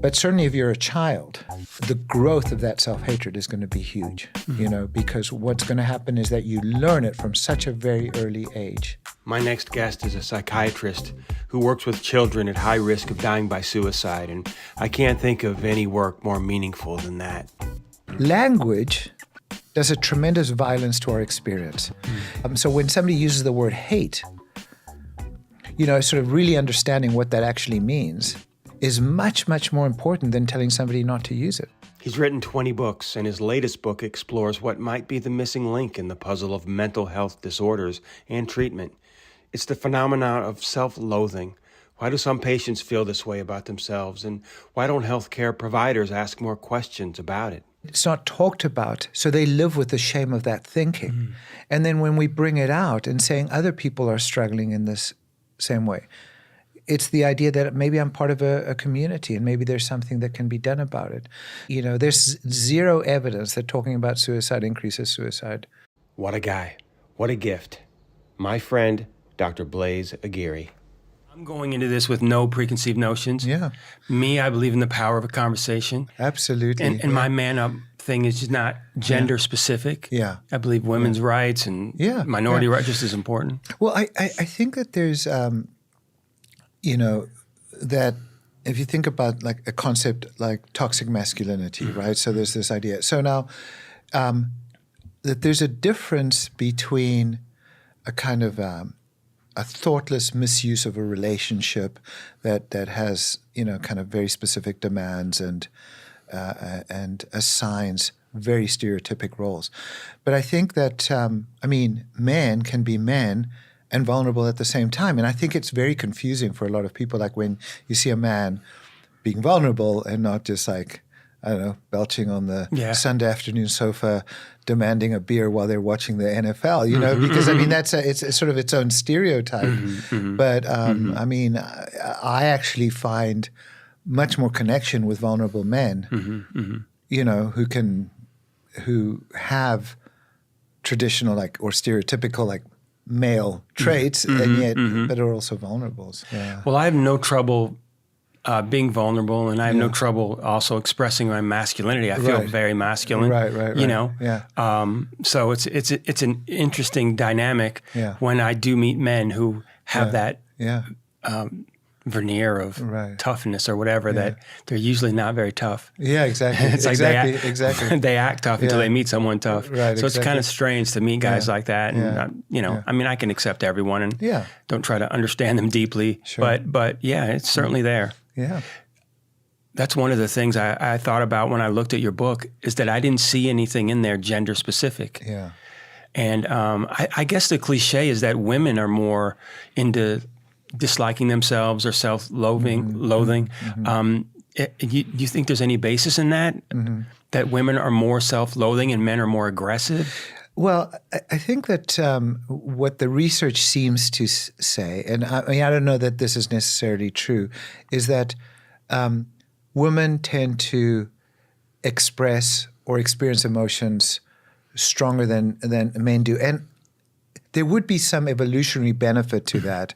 But certainly if you're a child, the growth of that self-hatred is going to be huge, you know, because what's going to happen is that you learn it from such a very early age. My next guest is a psychiatrist who works with children at high risk of dying by suicide, and I can't think of any work more meaningful than that. Language does a tremendous violence to our experience. So when somebody uses the word hate, you know, sort of really understanding what that actually means is much, much more important than telling somebody not to use it. He's written 20 books, and his latest book explores what might be the missing link in the puzzle of mental health disorders and treatment. It's the phenomenon of self-loathing. Why do some patients feel this way about themselves, and why don't healthcare providers ask more questions about it? It's not talked about, so they live with the shame of that thinking. And then when we bring it out and saying other people are struggling in this same way, it's the idea that maybe I'm part of a community and maybe there's something that can be done about it. You know, there's zero evidence that talking about suicide increases suicide. What a guy. What a gift. My friend, Dr. Blaise Aguirre. I'm going into this with no preconceived notions. Yeah. Me, I believe in the power of a conversation. Absolutely. And my man-up thing is just not gender-specific. Yeah. I believe women's rights and minority rights just as important. Well, I think that there's, you know, that if you think about like a concept like toxic masculinity, right? So there's this idea. So now that there's a difference between a kind of a thoughtless misuse of a relationship that has, you know, kind of very specific demands and assigns very stereotypic roles. But I think that, I mean, men can be men and vulnerable at the same time. And I think it's very confusing for a lot of people, like when you see a man being vulnerable and not just like, I don't know, belching on the Sunday afternoon sofa, demanding a beer while they're watching the NFL, you know, because I mean, it's sort of its own stereotype. But I mean, I actually find much more connection with vulnerable men, you know, who have traditional like or stereotypical like male traits and yet but are also vulnerables. Yeah. Well, I have no trouble being vulnerable, and I have no trouble also expressing my masculinity. I feel very masculine, right. You know. So it's an interesting dynamic when I do meet men who have that veneer of toughness or whatever that they're usually not very tough. Yeah, exactly. It's like exactly. they act tough until they meet someone tough. Right, so it's kind of strange to meet guys like that. And you know, I mean, I can accept everyone and don't try to understand them deeply. Sure. But yeah, it's certainly there. Yeah. That's one of the things I thought about when I looked at your book is that I didn't see anything in there gender specific. Yeah. And I guess the cliche is that women are more into disliking themselves or self-loathing. Do you think there's any basis in that? That women are more self-loathing and men are more aggressive? Well, I think that what the research seems to say, and I mean, I don't know that this is necessarily true, is that women tend to express or experience emotions stronger than men do. And there would be some evolutionary benefit to that,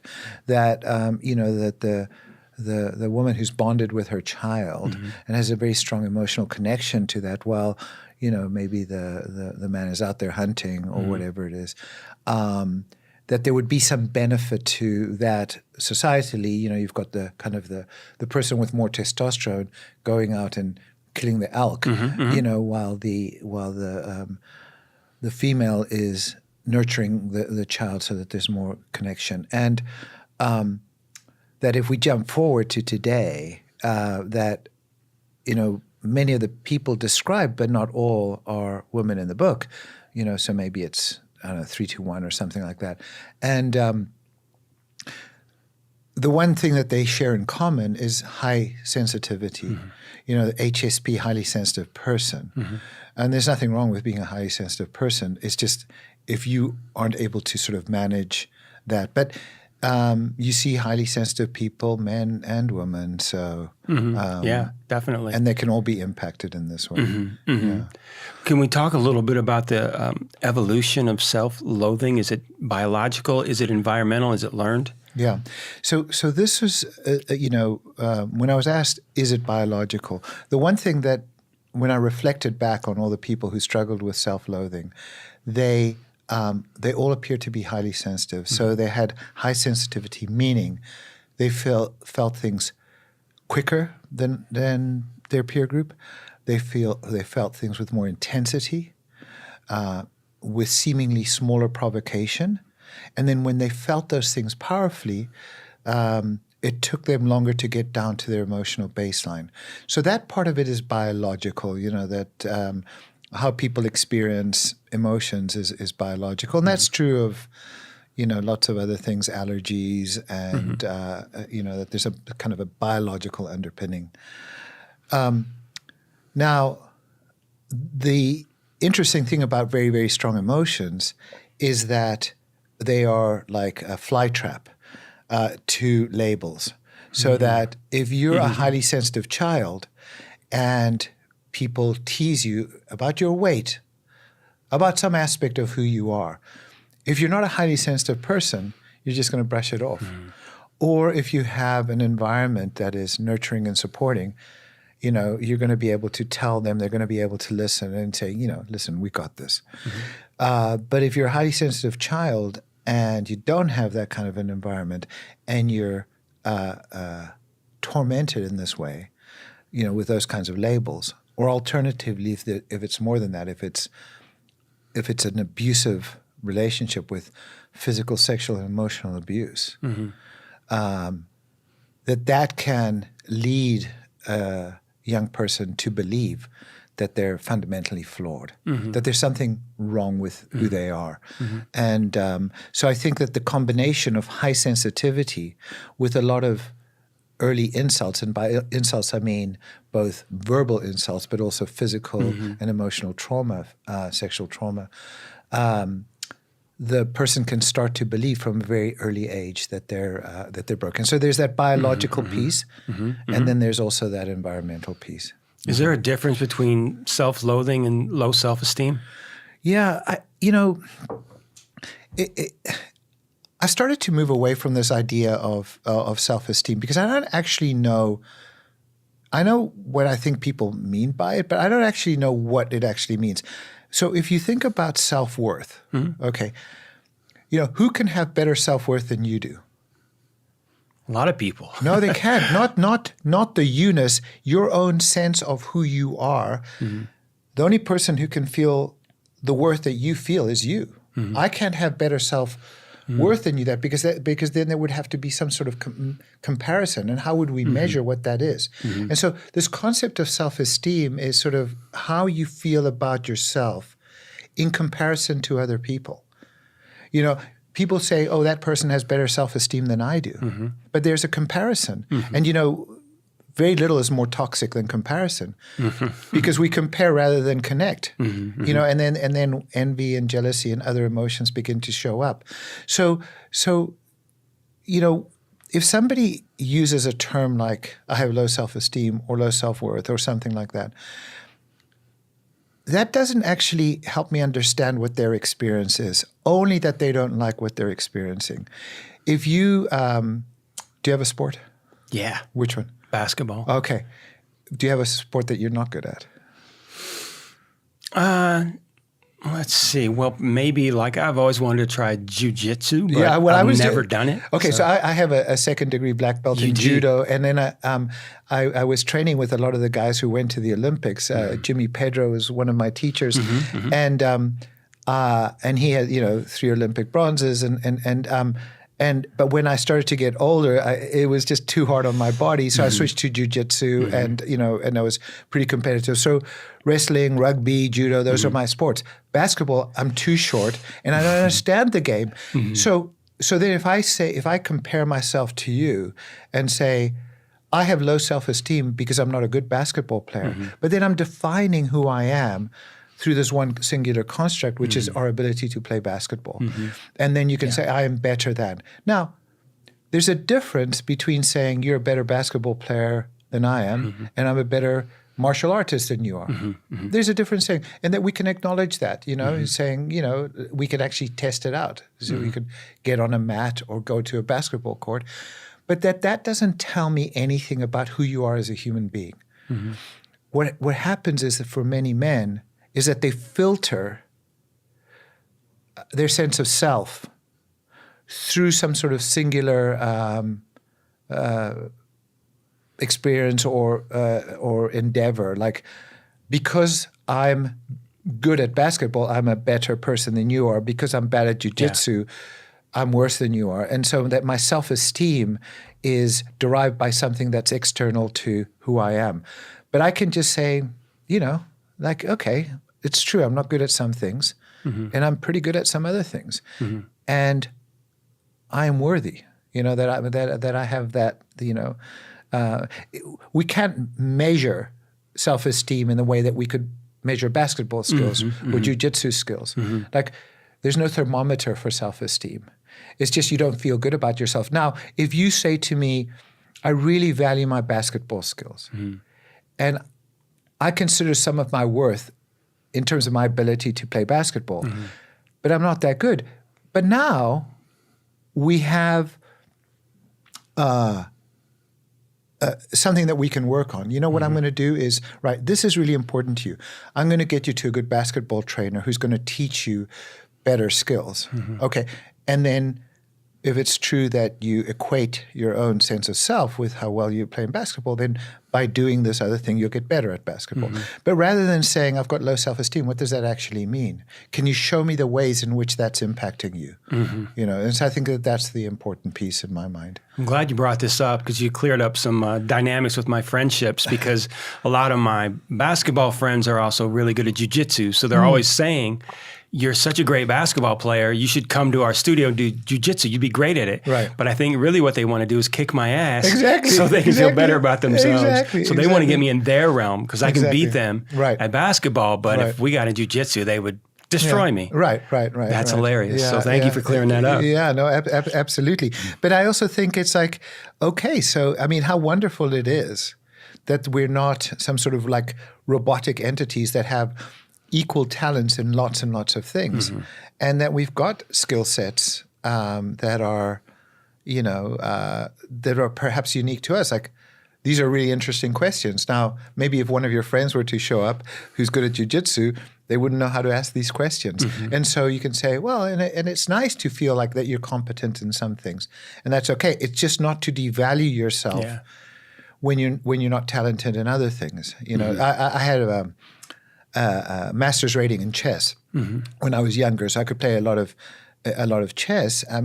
you know, that the woman who's bonded with her child and has a very strong emotional connection to that, while, you know, maybe the man is out there hunting or whatever it is, that there would be some benefit to that societally. You know, you've got the kind of the person with more testosterone going out and killing the elk, you know, while the female is nurturing the child so that there's more connection. And that if we jump forward to today, that, you know, many of the people described, but not all, are women in the book, you know, so maybe it's, I don't know, 3-2-1 or something like that. And the one thing that they share in common is high sensitivity, you know, HSP, highly sensitive person. And there's nothing wrong with being a highly sensitive person. It's just if you aren't able to sort of manage that. But you see highly sensitive people, men and women. So yeah, definitely. And they can all be impacted in this way. Yeah. Can we talk a little bit about the evolution of self-loathing? Is it biological? Is it environmental? Is it learned? Yeah. So this was, when I was asked, is it biological? The one thing that, when I reflected back on all the people who struggled with self-loathing, they all appeared to be highly sensitive. So they had high sensitivity, meaning they felt things quicker than their peer group. They felt things with more intensity, with seemingly smaller provocation. And then when they felt those things powerfully, it took them longer to get down to their emotional baseline. So that part of it is biological, that how people experience emotions is biological. And that's true of, lots of other things, allergies, and, that there's a kind of a biological underpinning. Now, the interesting thing about very, very strong emotions is that they are like a fly trap to labels. So that if you're a highly sensitive child and people tease you about your weight, about some aspect of who you are, if you're not a highly sensitive person, you're just going to brush it off. Or if you have an environment that is nurturing and supporting, you're going to be able to tell them, they're going to be able to listen and say, listen, we got this. But if you're a highly sensitive child and you don't have that kind of an environment and you're tormented in this way, with those kinds of labels, or alternatively, if it's more than that, if it's an abusive relationship with physical, sexual, and emotional abuse, that can lead a young person to believe that they're fundamentally flawed, that there's something wrong with who they are. And so I think that the combination of high sensitivity with a lot of early insults, and by insults I mean both verbal insults but also physical and emotional trauma, sexual trauma, the person can start to believe from a very early age that they're broken. So there's that biological piece, and then there's also that environmental piece. Is there a difference between self-loathing and low self-esteem? Yeah, I started to move away from this idea of self-esteem because I don't actually know. I know what I think people mean by it, but I don't actually know what it actually means. So if you think about self-worth, okay, who can have better self-worth than you do? A lot of people. No, they can't. Not the you-ness, your own sense of who you are. The only person who can feel the worth that you feel is you. I can't have better self-worth than you, because then there would have to be some sort of comparison. And how would we measure what that is? And so this concept of self-esteem is sort of how you feel about yourself in comparison to other people. People say, oh, that person has better self-esteem than I do. But there's a comparison. And, very little is more toxic than comparison because we compare rather than connect, and then envy and jealousy and other emotions begin to show up. So if somebody uses a term like I have low self-esteem or low self-worth or something like that, that doesn't actually help me understand what their experience is, only that they don't like what they're experiencing. If you, do you have a sport? Yeah. Which one? Basketball. Okay. Do you have a sport that you're not good at? Let's see. Well, maybe I've always wanted to try jiu-jitsu, but I've never done it. Okay, so I have a second-degree black belt in judo, and then I was training with a lot of the guys who went to the Olympics. Jimmy Pedro was one of my teachers, and he had 3 Olympic bronzes, but when I started to get older, it was just too hard on my body. So I switched to jiu-jitsu and I was pretty competitive. So wrestling, rugby, judo, those are my sports. Basketball, I'm too short and I don't understand the game. So then if I compare myself to you and say, I have low self-esteem because I'm not a good basketball player, but then I'm defining who I am through this one singular construct, which is our ability to play basketball. And then you can say, I am better than. Now, there's a difference between saying you're a better basketball player than I am, and I'm a better martial artist than you are. There's a difference saying, and that we can acknowledge that, saying, we can actually test it out. So we could get on a mat or go to a basketball court, but that doesn't tell me anything about who you are as a human being. What happens is that for many men is that they filter their sense of self through some sort of singular experience or endeavor. Like, because I'm good at basketball, I'm a better person than you are. Because I'm bad at jiu-jitsu, I'm worse than you are. And so that my self-esteem is derived by something that's external to who I am. But I can just say, okay, it's true, I'm not good at some things, and I'm pretty good at some other things. And I am worthy, that I have that, we can't measure self-esteem in the way that we could measure basketball skills or jiu-jitsu skills. Like, there's no thermometer for self-esteem. It's just you don't feel good about yourself. Now, if you say to me, I really value my basketball skills, and I consider some of my worth in terms of my ability to play basketball, but I'm not that good. But now we have something that we can work on. What I'm going to do is, right, this is really important to you. I'm going to get you to a good basketball trainer who's going to teach you better skills. Okay. And then if it's true that you equate your own sense of self with how well you play in basketball, then by doing this other thing, you'll get better at basketball. But rather than saying, I've got low self-esteem, what does that actually mean? Can you show me the ways in which that's impacting you? And so I think that that's the important piece in my mind. I'm glad you brought this up, because you cleared up some dynamics with my friendships, because a lot of my basketball friends are also really good at jiu-jitsu. So they're always saying, you're such a great basketball player, you should come to our studio and do jiu-jitsu. You'd be great at it. Right. But I think really what they want to do is kick my ass so they can feel better about themselves. So they want to get me in their realm, because I can beat them at basketball. But if we got in jiu-jitsu, they would destroy me. Right. That's hilarious. So thank you for clearing that up. Yeah, no, absolutely. But I also think it's like, okay, so, I mean, how wonderful it is that we're not some sort of like robotic entities that have equal talents in lots and lots of things, and that we've got skill sets that are, that are perhaps unique to us. Like, these are really interesting questions. Now, maybe if one of your friends were to show up who's good at jiu-jitsu, they wouldn't know how to ask these questions. And so you can say, well, and it's nice to feel like that you're competent in some things, and that's okay. It's just not to devalue yourself when you're not talented in other things. I had a master's rating in chess when I was younger, so I could play a lot of chess. I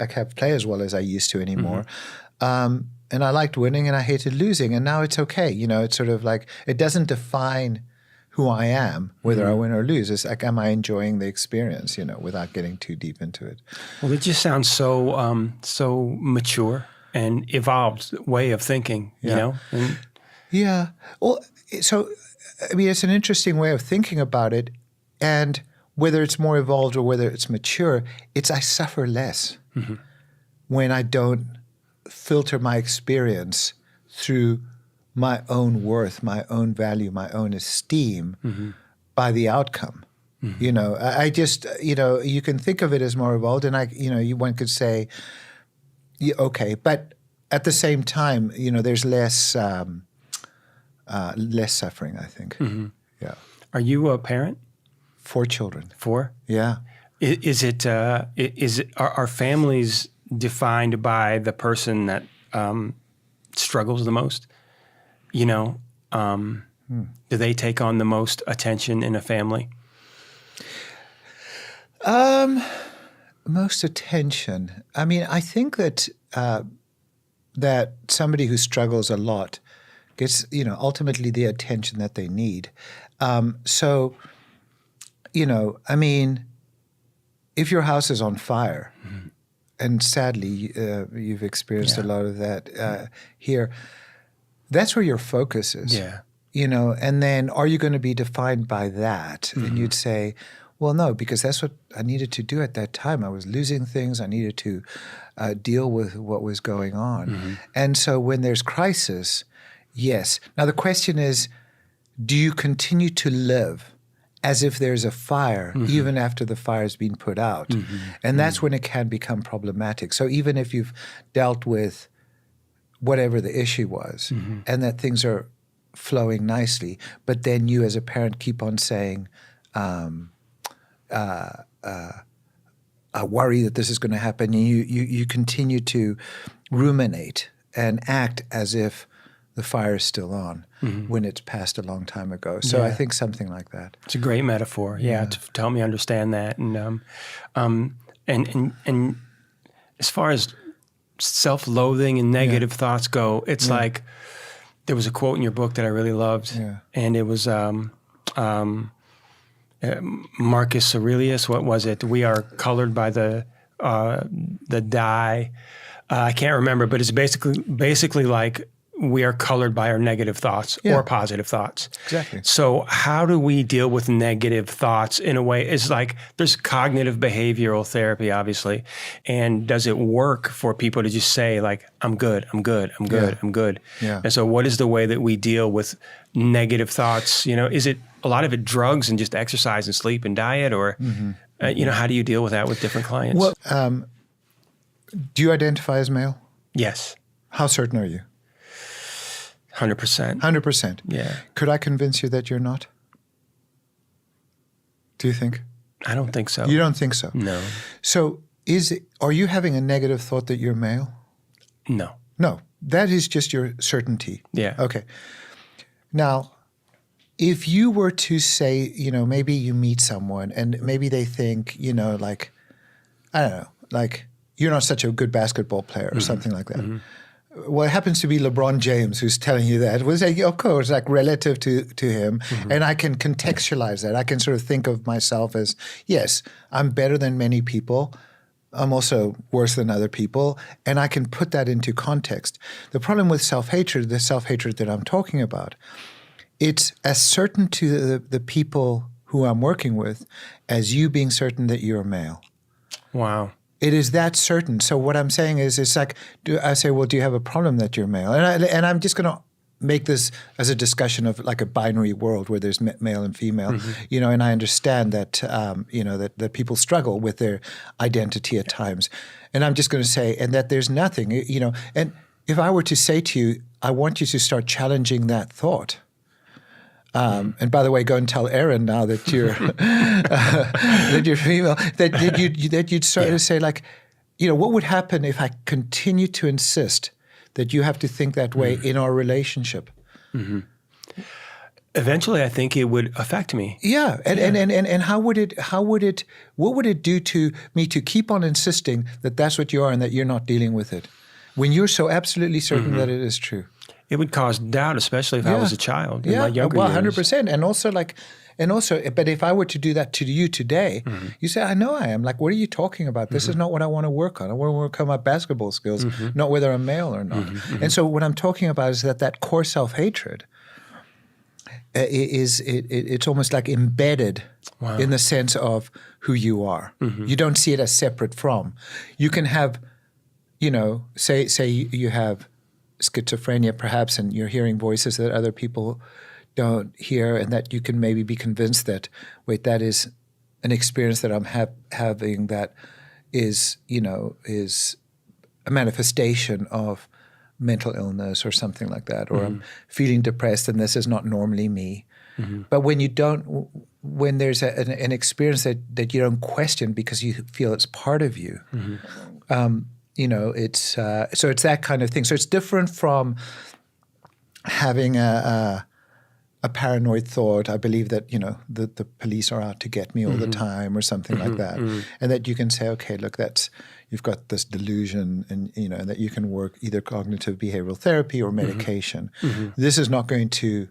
can't play as well as I used to anymore. And I liked winning and I hated losing, and now it's okay. It's sort of like, it doesn't define who I am, whether I win or lose. It's like, am I enjoying the experience, without getting too deep into it. Well, it just sounds so mature and evolved way of thinking, you know? Yeah. Well, so, I mean, it's an interesting way of thinking about it. And whether it's more evolved or whether it's mature, I suffer less when I don't filter my experience through my own worth, my own value, my own esteem by the outcome. I just, you can think of it as more evolved, and one could say, okay, but at the same time, there's less suffering, I think. Yeah. Are you a parent? 4 children. 4? Yeah. Are families defined by the person that struggles the most? Do they take on the most attention in a family? Most attention. I mean, I think that that somebody who struggles a lot gets, ultimately the attention that they need. I mean, if your house is on fire, and sadly you've experienced a lot of that here, that's where your focus is. Yeah. And then are you going to be defined by that? And you'd say, well, no, because that's what I needed to do at that time. I was losing things. I needed to deal with what was going on. And so when there's crisis, yes. Now the question is, do you continue to live as if there's a fire, even after the fire's been put out? And that's when it can become problematic. So even if you've dealt with whatever the issue was and that things are flowing nicely, but then you as a parent keep on saying, I worry that this is going to happen, and you continue to ruminate and act as if the fire is still on when it's passed a long time ago. So I think something like that. It's a great metaphor, to help me understand that. And as far as self-loathing and negative thoughts go, it's like there was a quote in your book that I really loved, and it was Marcus Aurelius. What was it? We are colored by the dye. I can't remember, but it's basically like we are colored by our negative thoughts or positive thoughts. Exactly. So how do we deal with negative thoughts in a way? It's like there's cognitive behavioral therapy, obviously. And does it work for people to just say like, I'm good, I'm good, I'm good, I'm good? Yeah. And so what is the way that we deal with negative thoughts? You know, is it a lot of it drugs and just exercise and sleep and diet, or, you know, how do you deal with that with different clients? Well, do you identify as male? Yes. How certain are you? 100%. 100%. Yeah. Could I convince you that you're not? Do you think? I don't think so. You don't think so? No. So are you having a negative thought that you're male? No. No. That is just your certainty. Yeah. Okay. Now, if you were to say, you know, maybe you meet someone and maybe they think, you know, like, I don't know, like you're not such a good basketball player or something like that. Well, it happens to be LeBron James who's telling you that. We'll say, of course, like relative to him. And I can contextualize that. I can sort of think of myself as, yes, I'm better than many people. I'm also worse than other people. And I can put that into context. The problem with self-hatred, the self-hatred that I'm talking about, it's as certain to the people who I'm working with as you being certain that you're male. Wow. It is that certain. So what I'm saying is, it's like, I say, well, do you have a problem that you're male? And I'm just going to make this as a discussion of like a binary world where there's male and female, you know, and I understand that, you know, that people struggle with their identity at times. And I'm just going to say, and that there's nothing, you know, and if I were to say to you, I want you to start challenging that thought. And by the way, go and tell Erin now that you're that you're female. That you'd sort of say like, you know, what would happen if I continue to insist that you have to think that way in our relationship? Eventually, I think it would affect me. Yeah, and what would it do to me to keep on insisting that that's what you are and that you're not dealing with it, when you're so absolutely certain that it is true? It would cause doubt, especially if I was a child in my younger years. 100%. And also, but if I were to do that to you today, you say, I know I am. Like, what are you talking about? This is not what I want to work on. I want to work on my basketball skills, not whether I'm male or not. And so what I'm talking about is that core self-hatred it's almost like embedded in the sense of who you are. You don't see it as separate from. You can have, you know, say you have schizophrenia perhaps, and you're hearing voices that other people don't hear, and that you can maybe be convinced that, wait, that is an experience that I'm having that is, you know, is a manifestation of mental illness or something like that, or I'm feeling depressed and this is not normally me. But when you don't, when there's an experience that you don't question because you feel it's part of you, you know, it's so it's that kind of thing. So it's different from having a paranoid thought. I believe that, you know, the police are out to get me all the time or something like that, and that you can say, okay, look, you've got this delusion, and you know that you can work either cognitive behavioral therapy or medication. This is not going to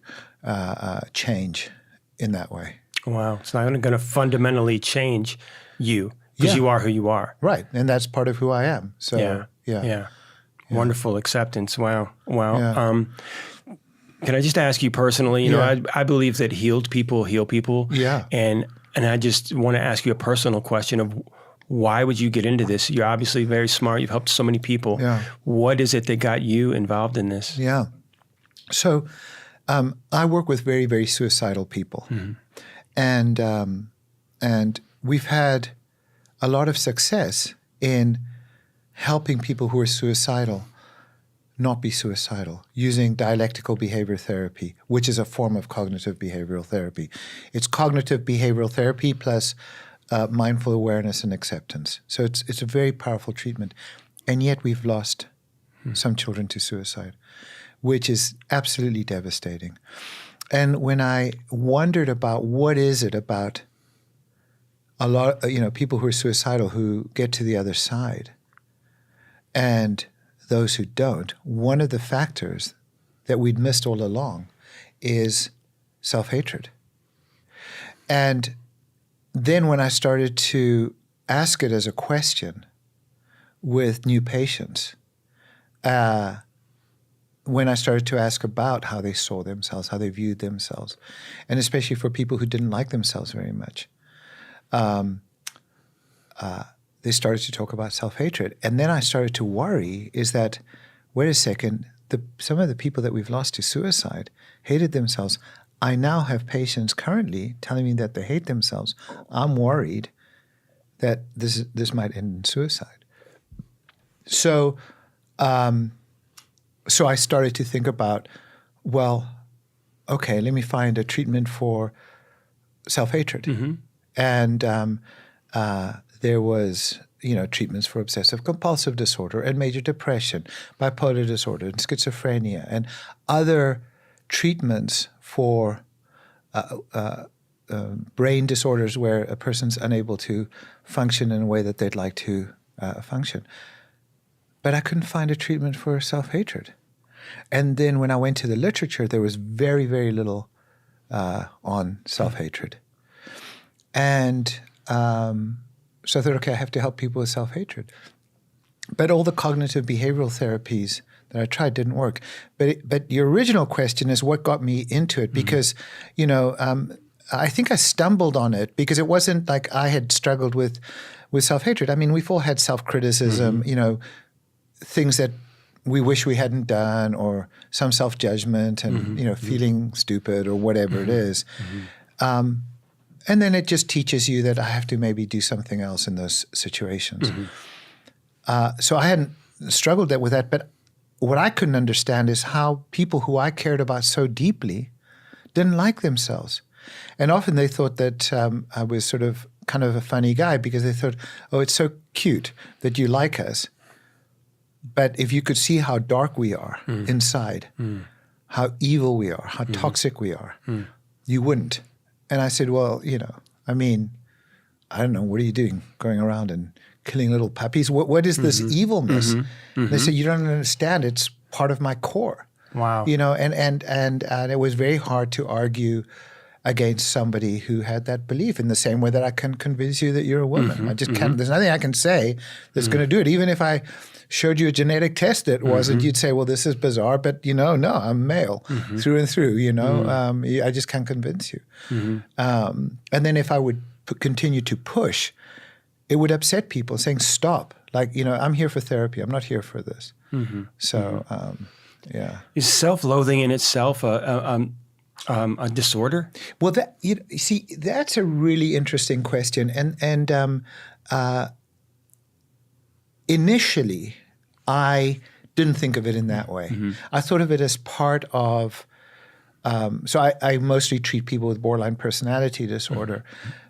change in that way. Wow, it's not going to fundamentally change you. Because you are who you are. Right. And that's part of who I am. So, yeah. Wonderful acceptance. Wow. Yeah. Can I just ask you personally, you know, I believe that healed people heal people. Yeah. And I just want to ask you a personal question of why would you get into this? You're obviously very smart. You've helped so many people. Yeah. What is it that got you involved in this? Yeah. So I work with very, very suicidal people. And we've had a lot of success in helping people who are suicidal not be suicidal, using dialectical behavior therapy, which is a form of cognitive behavioral therapy. It's cognitive behavioral therapy plus mindful awareness and acceptance. So it's a very powerful treatment. And yet we've lost some children to suicide, which is absolutely devastating. And when I wondered about what is it about a lot, people who are suicidal who get to the other side and those who don't, one of the factors that we'd missed all along is self-hatred. And then when I started to ask it as a question with new patients, when I started to ask about how they saw themselves, how they viewed themselves, and especially for people who didn't like themselves very much, they started to talk about self-hatred. And then I started to worry is that, wait a second, some of the people that we've lost to suicide hated themselves. I now have patients currently telling me that they hate themselves. I'm worried that this might end in suicide. So I started to think about, well, okay, let me find a treatment for self-hatred. And there was, treatments for obsessive compulsive disorder and major depression, bipolar disorder and schizophrenia, and other treatments for brain disorders where a person's unable to function in a way that they'd like to function. But I couldn't find a treatment for self-hatred. And then when I went to the literature, there was very, very little on self-hatred. And so I thought, okay, I have to help people with self-hatred. But all the cognitive behavioral therapies that I tried didn't work. But your original question is what got me into it, because, I think I stumbled on it because it wasn't like I had struggled with self-hatred. I mean, we've all had self-criticism, things that we wish we hadn't done, or some self-judgment and, feeling stupid or whatever it is. And then it just teaches you that I have to maybe do something else in those situations. So I hadn't struggled with that, but what I couldn't understand is how people who I cared about so deeply didn't like themselves. And often they thought that I was sort of kind of a funny guy because they thought, oh, it's so cute that you like us. But if you could see how dark we are inside, how evil we are, how toxic we are, you wouldn't. And I said, well, I don't know, what are you doing going around and killing little puppies? What is this evilness? They said, you don't understand. It's part of my core. Wow. And it was very hard to argue against somebody who had that belief in the same way that I can convince you that you're a woman. I just can't, there's nothing I can say that's going to do it. Even if I showed you a genetic test that wasn't, you'd say, well, this is bizarre, but no, I'm male through and through, I just can't convince you. And then if I would continue to push, it would upset people saying, stop. Like, I'm here for therapy. I'm not here for this. So, yeah. Is self-loathing in itself a disorder? Well, see, that's a really interesting question. And initially, I didn't think of it in that way. I thought of it as part of, so I mostly treat people with borderline personality disorder,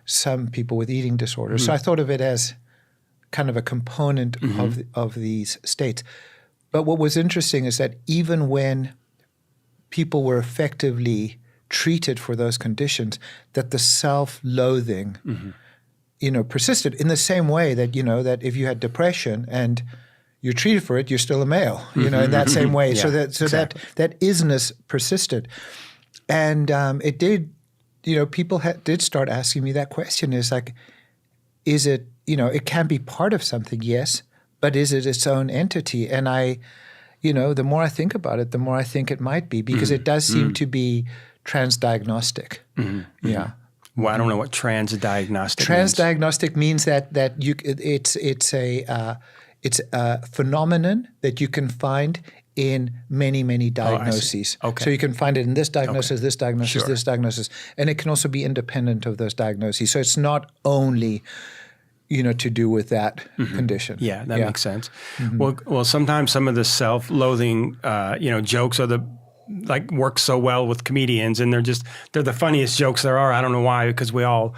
some people with eating disorders. So I thought of it as kind of a component of these states. But what was interesting is that even when people were effectively treated for those conditions, that the self-loathing, persisted in the same way that, that if you had depression and you're treated for it, you're still a male, in that same way. Yeah, that isness persisted. And it did, people did start asking me that question is like, is it, it can be part of something, yes, but is it its own entity? And I, the more I think about it, the more I think it might be, because it does seem to be transdiagnostic. Yeah. Well, I don't know what transdiagnostic means. Transdiagnostic means that it's a phenomenon that you can find in many, many diagnoses. Okay. So you can find it in this diagnosis, this diagnosis, Sure. this diagnosis. And it can also be independent of those diagnoses. So it's not only, to do with that condition. Yeah, that makes sense. Well, sometimes some of the self-loathing, jokes are work so well with comedians, and they're the funniest jokes there are. I don't know why, because we all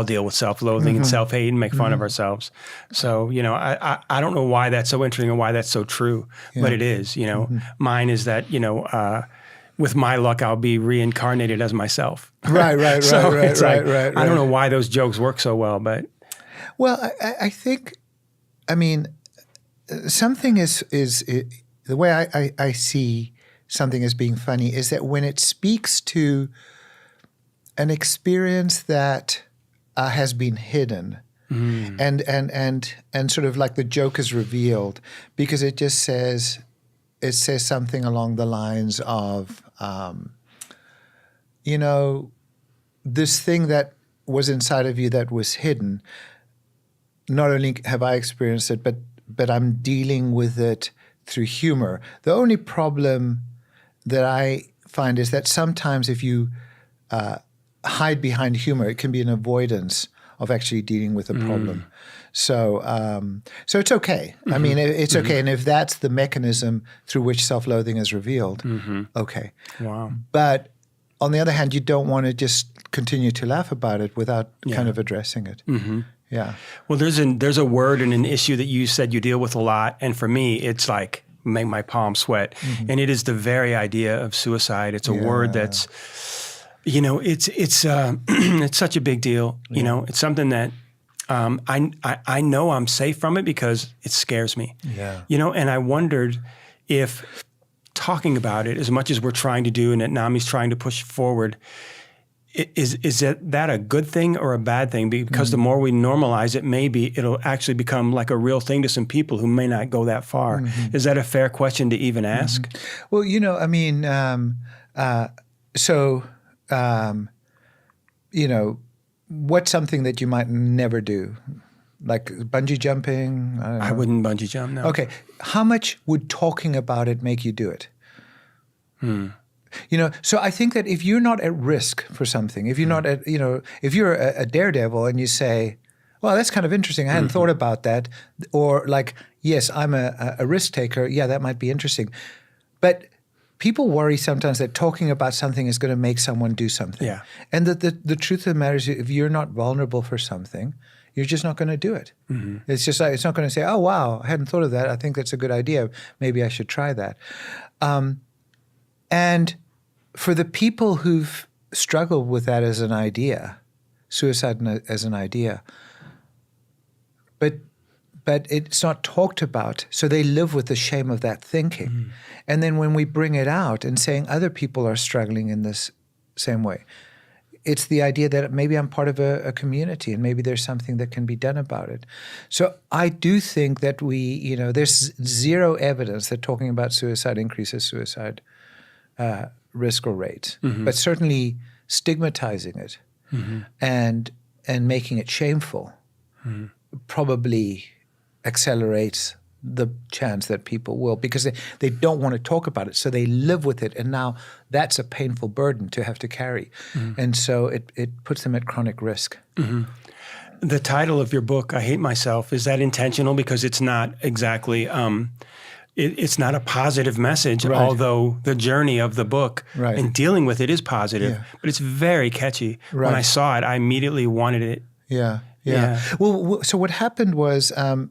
deal with self-loathing and self-hate and make fun of ourselves. So, I don't know why that's so interesting and why that's so true, but it is, Mine is that, with my luck, I'll be reincarnated as myself. Right. I don't know why those jokes work so well, but. Well, I think, something is the way I see something as being funny is that when it speaks to an experience that has been hidden, and sort of like the joke is revealed, because it just says something along the lines of, this thing that was inside of you that was hidden. Not only have I experienced it, but I'm dealing with it through humor. The only problem that I find is that sometimes if you hide behind humor, it can be an avoidance of actually dealing with a problem. So it's okay. I mean, it's okay. And if that's the mechanism through which self-loathing is revealed, okay. Wow. But on the other hand, you don't want to just continue to laugh about it without kind of addressing it. Yeah. Well, there's a word and an issue that you said you deal with a lot, and for me, it's like make my palms sweat, and it is the very idea of suicide. It's a word that's, it's such a big deal. It's something that I know I'm safe from it because it scares me. Yeah. And I wondered if talking about it as much as we're trying to do, and that NAMI's trying to push forward. Is that a good thing or a bad thing? Because the more we normalize it, maybe it'll actually become like a real thing to some people who may not go that far. Is that a fair question to even ask? Well, what's something that you might never do? Like bungee jumping? I don't know. I wouldn't bungee jump, no. Okay. How much would talking about it make you do it? So I think that if you're not at risk for something, if you're not at, if you're a daredevil and you say, well, that's kind of interesting, I hadn't thought about that, or like, yes, I'm a risk taker, yeah, that might be interesting. But people worry sometimes that talking about something is going to make someone do something. Yeah. And the truth of the matter is, if you're not vulnerable for something, you're just not going to do it. It's just like, it's not going to say, oh, wow, I hadn't thought of that. I think that's a good idea. Maybe I should try that. And for the people who've struggled with that as an idea, suicide as an idea, but it's not talked about, so they live with the shame of that thinking. And then when we bring it out and saying other people are struggling in this same way, it's the idea that maybe I'm part of a community and maybe there's something that can be done about it. So I do think that there's zero evidence that talking about suicide increases suicide risk or rate, but certainly stigmatizing it and making it shameful probably accelerates the chance that people will, because they don't want to talk about it, so they live with it, and now that's a painful burden to have to carry, and so it puts them at chronic risk. The title of your book, I Hate Myself, is that intentional? Because it's not exactly it's not a positive message, Right. although the journey of the book Right. and dealing with it is positive, but it's very catchy. Right. When I saw it, I immediately wanted it. Yeah. Yeah. Well, so what happened was, I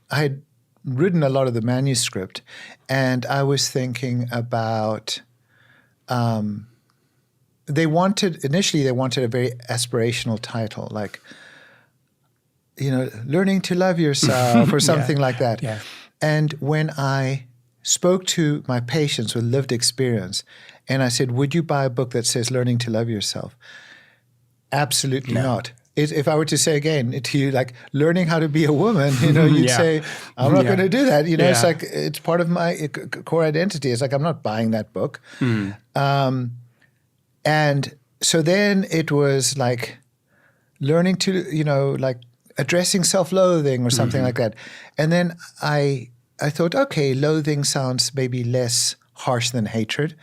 had written a lot of the manuscript, and I was thinking about, initially they wanted a very aspirational title, like, learning to love yourself or something like that. Yeah. And when I spoke to my patients with lived experience, and I said, would you buy a book that says learning to love yourself? Absolutely not. If I were to say again to you, like learning how to be a woman, you'd say, I'm not going to do that. It's like, it's part of my core identity. It's like, I'm not buying that book. And so then it was like learning to, like addressing self-loathing or something like that. And then I I thought, okay, loathing sounds maybe less harsh than hatred.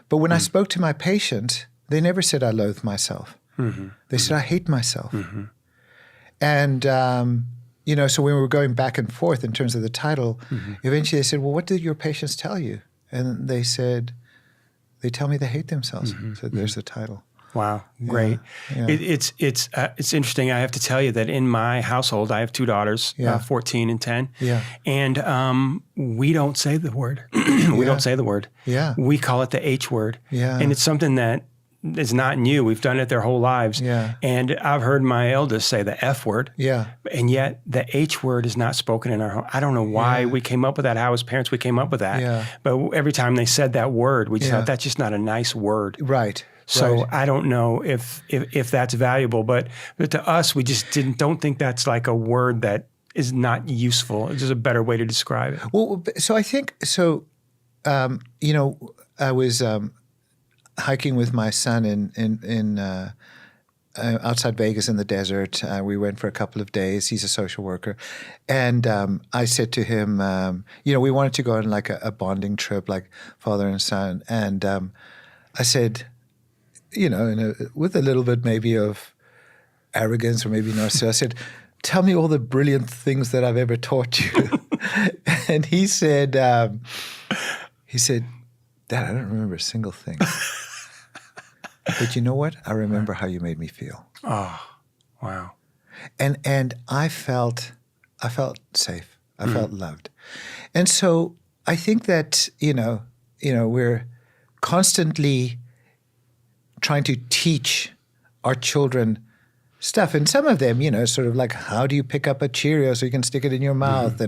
But when I spoke to my patient, they never said I loathe myself. They said I hate myself. And, so when we were going back and forth in terms of the title, eventually they said, well, what did your patients tell you? And they said, they tell me they hate themselves. So there's the title. Wow, great. Yeah. It's interesting. I have to tell you that in my household, I have two daughters, 14 and 10. Yeah. And we don't say the word. We don't say the word. Yeah. We call it the H word. Yeah. And it's something that is not new. We've done it their whole lives. Yeah. And I've heard my eldest say the F word. Yeah. And yet the H word is not spoken in our home. I don't know why we came up with that, how as parents we came up with that. Yeah. But every time they said that word, we just thought that's just not a nice word. Right. So I don't know if that's valuable, but to us, we just don't think that's like a word that is not useful. It's just a better way to describe it. Well, so I think, I was hiking with my son in outside Vegas in the desert. We went for a couple of days. He's a social worker. And I said to him, we wanted to go on like a bonding trip, like father and son. And I said, with a little bit maybe of arrogance or maybe narcissism, I said, tell me all the brilliant things that I've ever taught you. And he said, Dad, I don't remember a single thing. But you know what? I remember how you made me feel. Oh, wow. And I felt safe. I felt loved. And so I think that, we're constantly trying to teach our children stuff. And some of them, sort of like, how do you pick up a Cheerio so you can stick it in your mouth?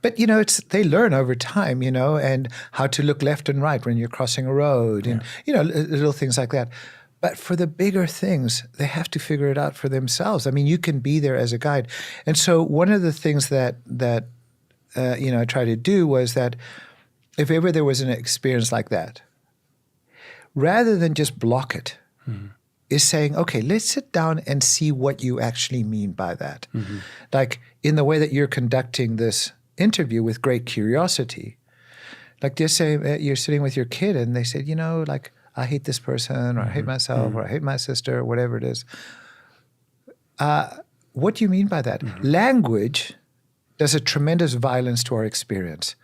But they learn over time, and how to look left and right when you're crossing a road and, little things like that. But for the bigger things, they have to figure it out for themselves. I mean, you can be there as a guide. And so one of the things that I tried to do was that if ever there was an experience like that, rather than just block it, is saying, okay, let's sit down and see what you actually mean by that. Like in the way that you're conducting this interview with great curiosity. Like just say you're sitting with your kid and they said, I hate this person, or I hate myself, or I hate my sister, or whatever it is. What do you mean by that? Language does a tremendous violence to our experience.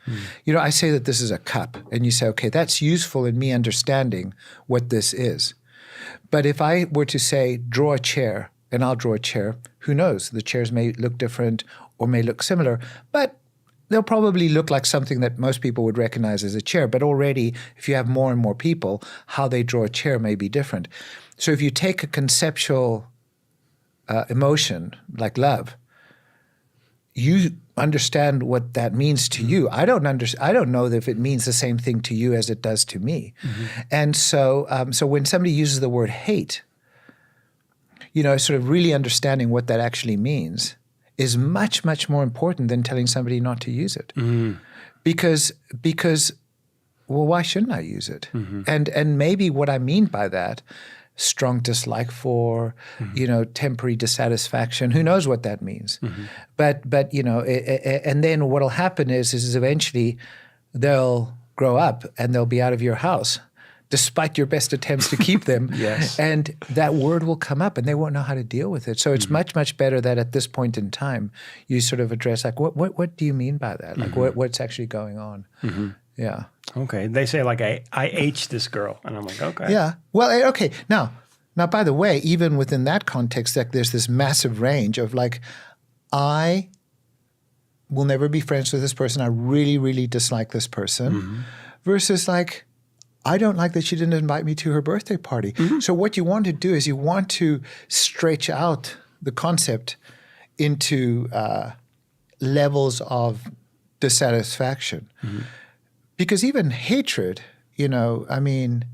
I say that this is a cup, and you say, okay, that's useful in me understanding what this is. But if I were to say, draw a chair, and I'll draw a chair, who knows? The chairs may look different or may look similar, but they'll probably look like something that most people would recognize as a chair. But already, if you have more and more people, how they draw a chair may be different. So if you take a conceptual emotion like love, you understand what that means to you. I don't know if it means the same thing to you as it does to me. And so when somebody uses the word hate, sort of really understanding what that actually means is much, much more important than telling somebody not to use it. Because well, why shouldn't I use it? And maybe what I mean by that, strong dislike for, temporary dissatisfaction, who knows what that means. But and then what'll happen is eventually they'll grow up and they'll be out of your house, despite your best attempts to keep them. Yes. And that word will come up and they won't know how to deal with it. So it's much, much better that at this point in time, you sort of address like, what do you mean by that? Like what's actually going on? Yeah. Okay. They say like, I H this girl. And I'm like, okay. Yeah. Well, okay. Now, by the way, even within that context, like there's this massive range of like, I will never be friends with this person. I really, really dislike this person versus like, I don't like that she didn't invite me to her birthday party. So what you want to do is you want to stretch out the concept into levels of dissatisfaction. Because even hatred, I mean,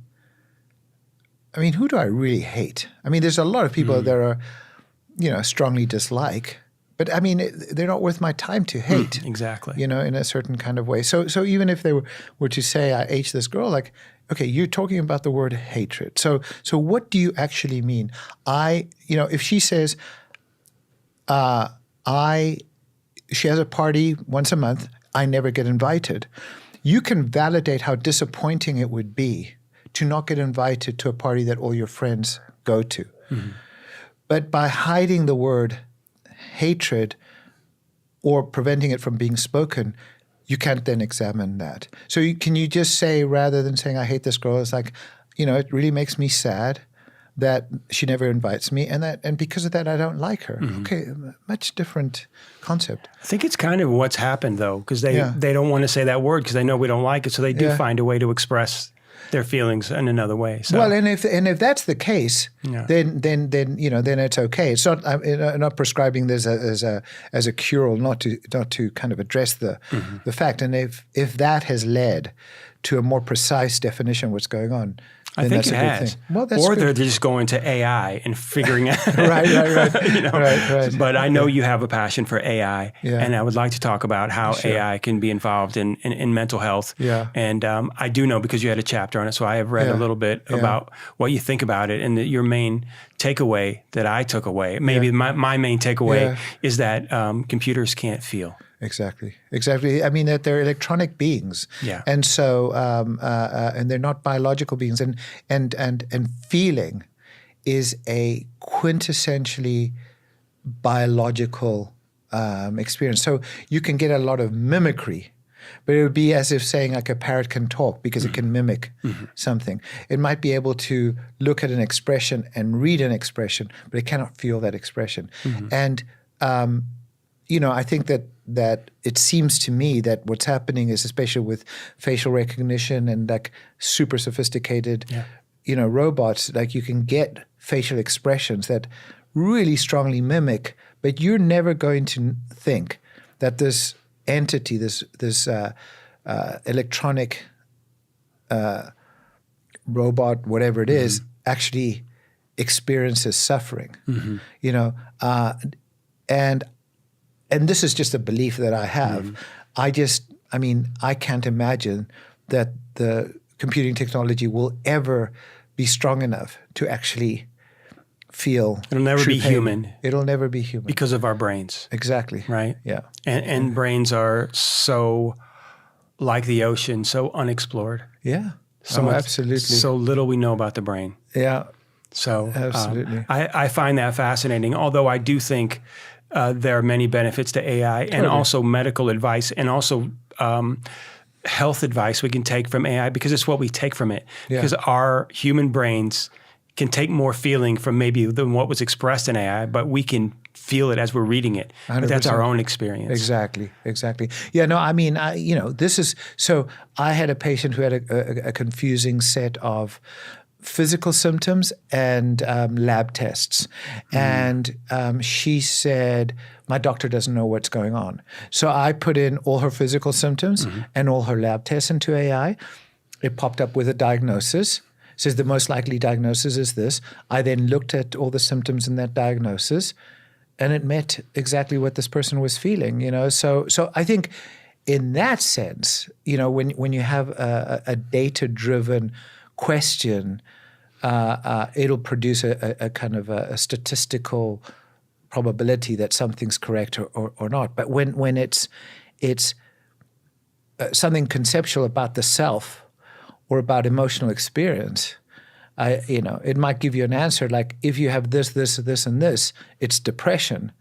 who do I really hate? I mean, there's a lot of people that are, strongly dislike. But I mean, they're not worth my time to hate. Exactly. In a certain kind of way. So even if they were to say, I hate this girl, like, okay, you're talking about the word hatred. So what do you actually mean? If she says, she has a party once a month, I never get invited. You can validate how disappointing it would be to not get invited to a party that all your friends go to. Mm-hmm. But by hiding the word hatred or preventing it from being spoken, you can't then examine that. So can you just say, rather than saying, I hate this girl, it's like, it really makes me sad that she never invites me, and because of that, I don't like her. Mm-hmm. Okay, much different concept. I think it's kind of what's happened, though, because they don't want to say that word because they know we don't like it, so they do find a way to express their feelings in another way. So. Well, and if that's the case, then it's okay. It's not. I'm not prescribing this as a cure-all, not to kind of address the fact. And if that has led to a more precise definition of what's going on, I think it has. Well, that's or good. They're just going to AI and figuring out. Right. Right. But I know you have a passion for AI, and I would like to talk about how AI can be involved in mental health. Yeah. And I do know, because you had a chapter on it, so I have read a little bit about what you think about it, and your main takeaway that I took away, maybe my main takeaway is that computers can't feel. Exactly. I mean, that they're electronic beings, and so and they're not biological beings, and feeling is a quintessentially biological experience. So you can get a lot of mimicry, but it would be as if saying like a parrot can talk because it can mimic something. It might be able to look at an expression and read an expression, but it cannot feel that expression. And I think that it seems to me that what's happening is, especially with facial recognition and like super sophisticated, robots, like you can get facial expressions that really strongly mimic, but you're never going to think that this entity, this electronic robot, whatever it is, actually experiences suffering. And this is just a belief that I have. I can't imagine that the computing technology will ever be strong enough to actually feel. It'll never be human. It'll never be human. Because of our brains. Exactly. Right? Yeah. And brains are so like the ocean, so unexplored. Yeah. Absolutely. So little we know about the brain. Yeah. So absolutely. I find that fascinating, although I do think there are many benefits to AI and also medical advice and also health advice we can take from AI, because it's what we take from it. Yeah. Because our human brains can take more feeling from maybe than what was expressed in AI, but we can feel it as we're reading it. But that's our own experience. Exactly. Yeah, no, I mean, this is, so I had a patient who had a confusing set of physical symptoms and lab tests. And she said, my doctor doesn't know what's going on. So I put in all her physical symptoms and all her lab tests into AI. It popped up with a diagnosis. It says the most likely diagnosis is this. I then looked at all the symptoms in that diagnosis, and it met exactly what this person was feeling. So I think in that sense, when you have a data-driven question, it'll produce a kind of a statistical probability that something's correct or not. But when it's something conceptual about the self or about emotional experience, it might give you an answer like, if you have this, this, this, and this, it's depression.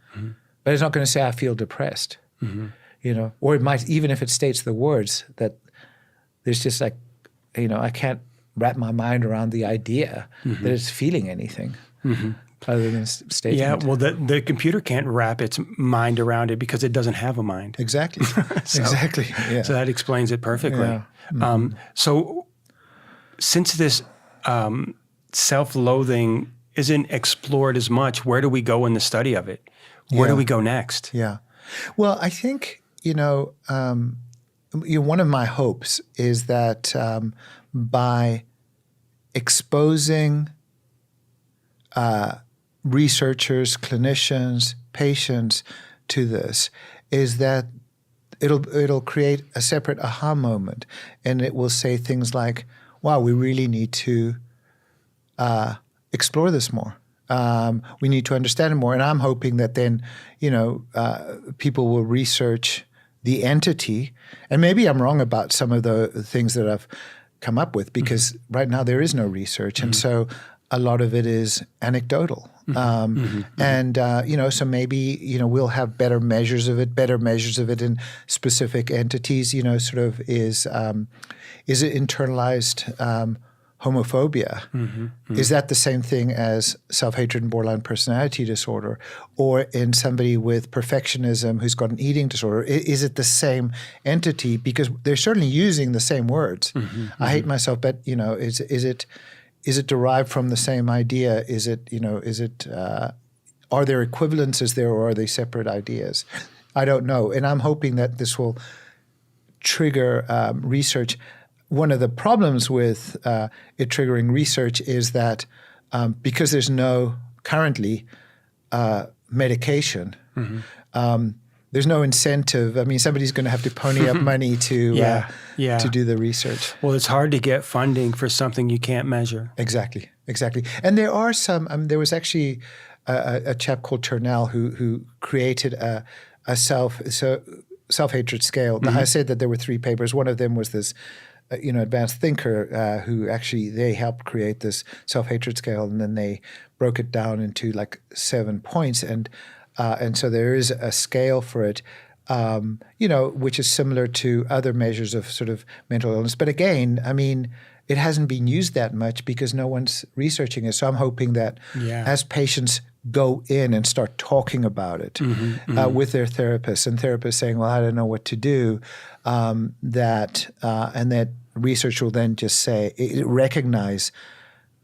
But it's not going to say I feel depressed. Or it might, even if it states the words, that there's just like, I can't wrap my mind around the idea that it's feeling anything other than stating it. Yeah, well, the computer can't wrap its mind around it because it doesn't have a mind. Exactly. Exactly. Yeah. So that explains it perfectly. Yeah. So since this self-loathing isn't explored as much, where do we go in the study of it? Where do we go next? Yeah. Well, I think, one of my hopes is that by exposing researchers, clinicians, patients to this, is that it'll create a separate aha moment, and it will say things like, wow, we really need to explore this more. We need to understand it more. And I'm hoping that then, people will research the entity, and maybe I'm wrong about some of the things that I've come up with, because right now there is no research, and so a lot of it is anecdotal. And so maybe we'll have better measures of it in specific entities. Sort of is it internalized homophobia? Is that the same thing as self-hatred and borderline personality disorder? Or in somebody with perfectionism who's got an eating disorder, is it the same entity? Because they're certainly using the same words. I hate myself, but is it derived from the same idea? Are there equivalences there, or are they separate ideas? I don't know. And I'm hoping that this will trigger research. One of the problems with it triggering research is that because there's no currently medication, there's no incentive. I mean, somebody's going to have to pony up money to do the research. Well, it's hard to get funding for something you can't measure. Exactly. And there are some. There was actually a chap called Turnell who created a self-hatred scale. Now, I said that there were 3 papers. One of them was this advanced thinker who actually they helped create this self-hatred scale, and then they broke it down into like 7 points, and so there is a scale for it, which is similar to other measures of sort of mental illness. But again, I mean, it hasn't been used that much because no one's researching it. So I'm hoping that as patients go in and start talking about it with their therapists, and therapists saying, well, I don't know what to do, and that research will then just recognize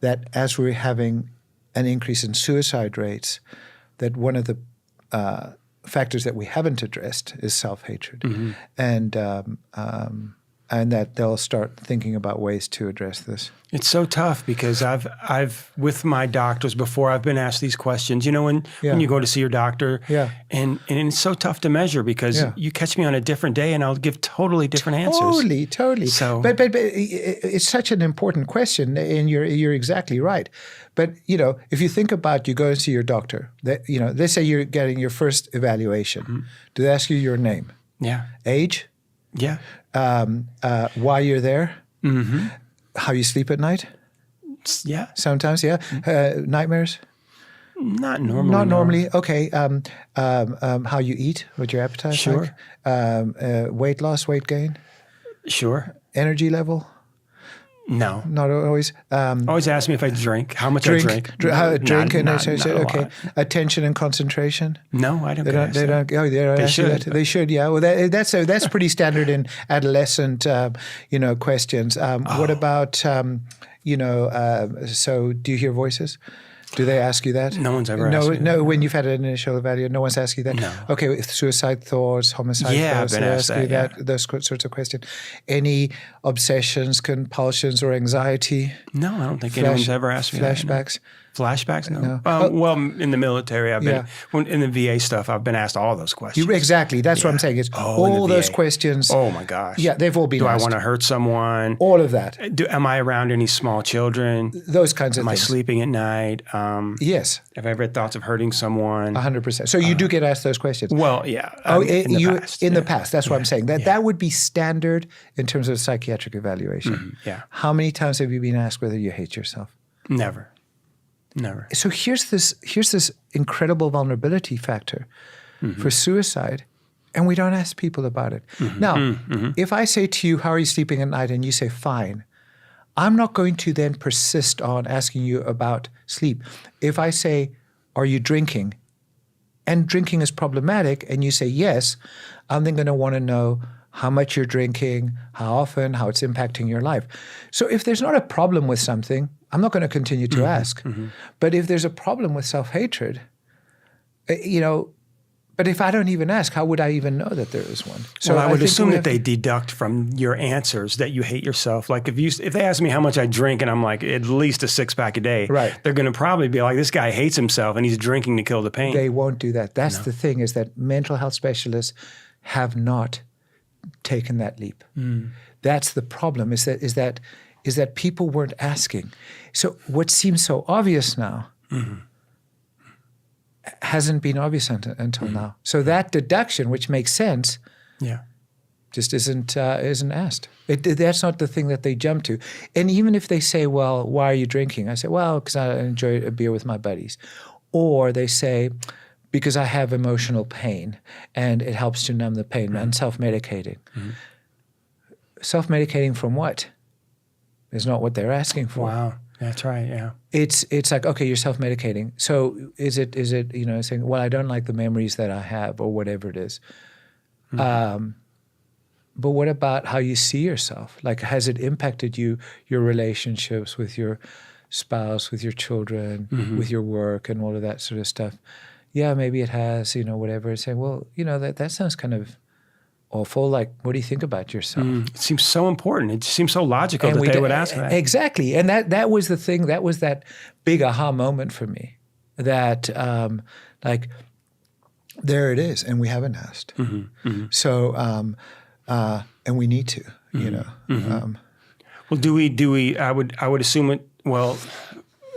that as we're having an increase in suicide rates, that one of the factors that we haven't addressed is self-hatred, and that they'll start thinking about ways to address this. It's so tough because I've with my doctors before, I've been asked these questions. When you go to see your doctor, and it's so tough to measure because you catch me on a different day and I'll give totally different answers. Totally. So, but it's such an important question, and you're exactly right. But if you think about, you go and see your doctor. Let's say you're getting your first evaluation. Do they ask you your name? Yeah. Age? Yeah. Why you're there? How you sleep at night? Yeah. Sometimes, nightmares? Not normally. Not no. normally. Okay. How you eat? What your appetite Sure. like? Weight loss, weight gain? Sure. Energy level? No. Not always. Always ask me if I drink, how much I drink. Drink and not okay. Attention and concentration? No, I don't. They don't. Oh, they should. They should. Yeah. Well, that's pretty standard in adolescent, questions. What about, so do you hear voices? Do they ask you that? No one's ever asked me that. No, when you've had an initial evaluation, no one's asked you that? No. Okay, with suicide thoughts, homicide thoughts, I've been asked that, those sorts of questions. Any obsessions, compulsions, or anxiety? No, I don't think anyone's ever asked me flashbacks? that. Flashbacks? No. No. Well, in the military, I've been in the VA stuff. I've been asked all those questions. Exactly. That's what I'm saying. It's all those questions. Oh my gosh. Yeah, they've all been asked. asked. Do I want to hurt someone? All of that. Am I around any small children? Those kinds of things. Am I sleeping at night? Yes. Have I ever had thoughts of hurting someone? 100%. So you do get asked those questions. Well, yeah. In the past. That's what I'm saying. That would be standard in terms of psychiatric evaluation. Yeah. How many times have you been asked whether you hate yourself? Never. So here's this incredible vulnerability factor for suicide, and we don't ask people about it. Now, if I say to you, how are you sleeping at night? And you say, fine, I'm not going to then persist on asking you about sleep. If I say, are you drinking? And drinking is problematic, and you say yes, I'm then going to want to know how much you're drinking, how often, how it's impacting your life. So if there's not a problem with something, I'm not going to continue to ask. But if there's a problem with self-hatred, but if I don't even ask, how would I even know that there is one? So I would assume that they deduct from your answers that you hate yourself. Like if they ask me how much I drink and I'm like, at least a 6-pack a day, right, they're going to probably be like, this guy hates himself and he's drinking to kill the pain. They won't do that. That's the thing, is that mental health specialists have not taken that leap. That's the problem, is that people weren't asking. So what seems so obvious now hasn't been obvious until now. So that deduction, which makes sense, just isn't asked. That's not the thing that they jump to. And even if they say, well, why are you drinking? I say, well, because I enjoy a beer with my buddies. Or they say, because I have emotional pain and it helps to numb the pain. I'm self-medicating. Self-medicating from what? Is not what they're asking for. Wow, that's right. Yeah. It's like, okay, you're self-medicating. So is it saying, well, I don't like the memories that I have or whatever it is. But what about how you see yourself? Like, has it impacted your relationships with your spouse, with your children, with your work and all of that sort of stuff? Yeah, maybe it has, whatever. It's saying, well, that sounds kind of awful. Like, what do you think about yourself? It seems so important. It seems so logical that they would ask that. Exactly. And that was the thing. That was that big aha moment for me. That, there it is, and we haven't asked. So, and we need to, Well, do we? I would assume it. Well,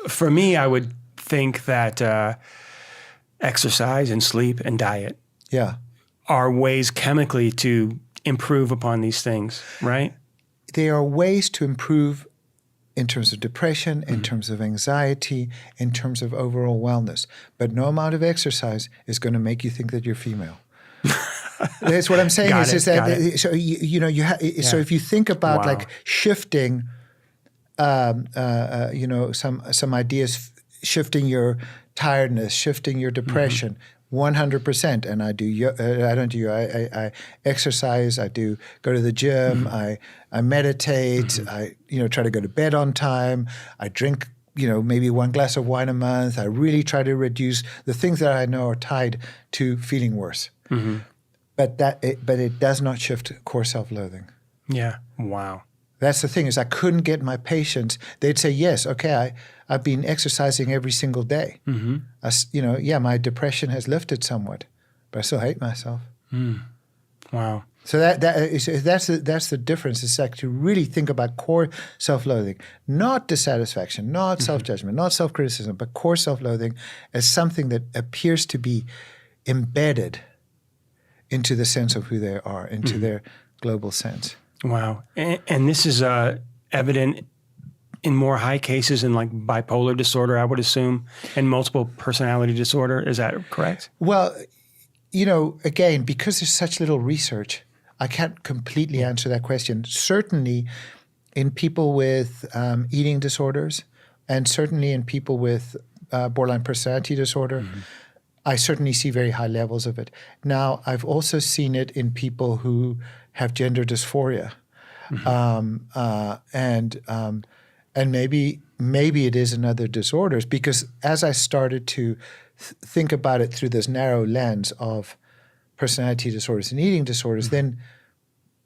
for me, I would think that exercise and sleep and diet, are ways chemically to improve upon these things, right? They are ways to improve in terms of depression, in terms of anxiety, in terms of overall wellness. But no amount of exercise is going to make you think that you're female. That's what I'm saying. So if you think about like shifting, some ideas, shifting your tiredness, shifting your depression, 100%. And I exercise. I do go to the gym. I meditate. I try to go to bed on time. I drink maybe one glass of wine a month. I really try to reduce the things that I know are tied to feeling worse. But it does not shift core self-loathing. Yeah. Wow. That's the thing is I couldn't get my patients. They'd say, yes, okay, I've been exercising every single day. My depression has lifted somewhat, but I still hate myself. Wow. So that's the difference. It's like to really think about core self-loathing, not dissatisfaction, not self-judgment, not self-criticism, but core self-loathing as something that appears to be embedded into the sense of who they are, into their global sense. Wow. And this is evident in more high cases in like bipolar disorder, I would assume, and multiple personality disorder. Is that correct? Well, again, because there's such little research, I can't completely answer that question. Certainly in people with eating disorders and certainly in people with borderline personality disorder, I certainly see very high levels of it. Now, I've also seen it in people who have gender dysphoria, and maybe it is in other disorders. Because as I started to think about it through this narrow lens of personality disorders and eating disorders, then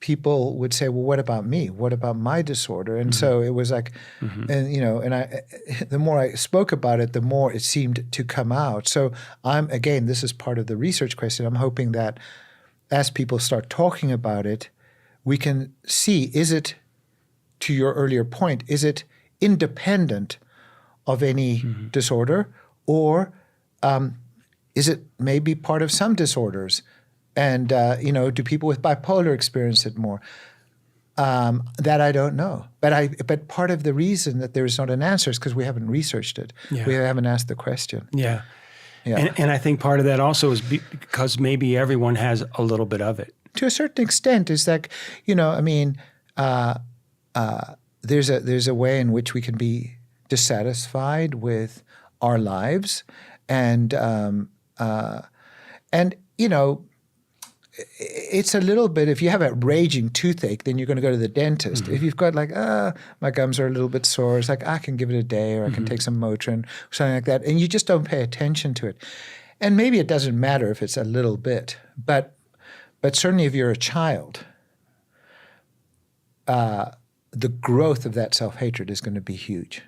people would say, "Well, what about me? What about my disorder?" And so it was like, the more I spoke about it, the more it seemed to come out. So this is part of the research question. I'm hoping that as people start talking about it, we can see, is it, to your earlier point, is it independent of any disorder, or is it maybe part of some disorders? And, do people with bipolar experience it more? That I don't know. But part of the reason that there is not an answer is because we haven't researched it. Yeah. We haven't asked the question. Yeah. And I think part of that also is because maybe everyone has a little bit of it. To a certain extent, is like, there's a way in which we can be dissatisfied with our lives, and it's a little bit, if you have a raging toothache, then you're going to go to the dentist. If you've got like, my gums are a little bit sore, it's like, I can give it a day, or I can take some Motrin, or something like that. And you just don't pay attention to it. And maybe it doesn't matter if it's a little bit, but certainly if you're a child, the growth of that self-hatred is going to be huge,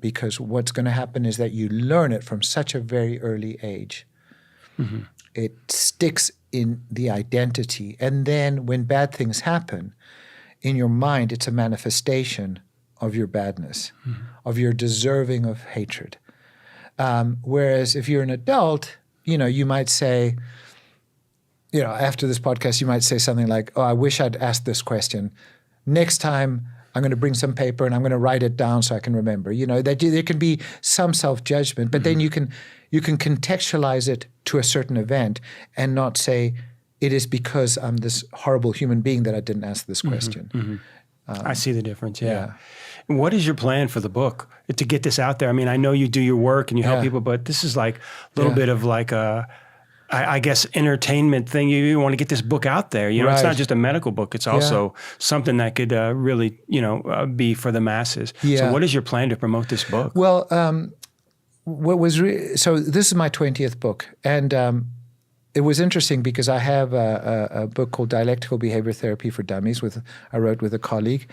because what's going to happen is that you learn it from such a very early age. It sticks in the identity. And then when bad things happen, in your mind, it's a manifestation of your badness, of your deserving of hatred. Whereas if you're an adult, you might say, after this podcast, you might say something like, "Oh, I wish I'd asked this question. Next time, I'm going to bring some paper and I'm going to write it down so I can remember." That there can be some self-judgment, but then you can contextualize it to a certain event and not say it is because I'm this horrible human being that I didn't ask this question. I see the difference. Yeah. What is your plan for the book to get this out there? I mean, I know you do your work and you help people, but this is like a little bit of like a, I guess, entertainment thing. You want to get this book out there. It's not just a medical book. It's also something that could really, be for the masses. Yeah. So what is your plan to promote this book? Well, so this is my 20th book. And it was interesting because I have a book called Dialectical Behavior Therapy for Dummies I wrote with a colleague.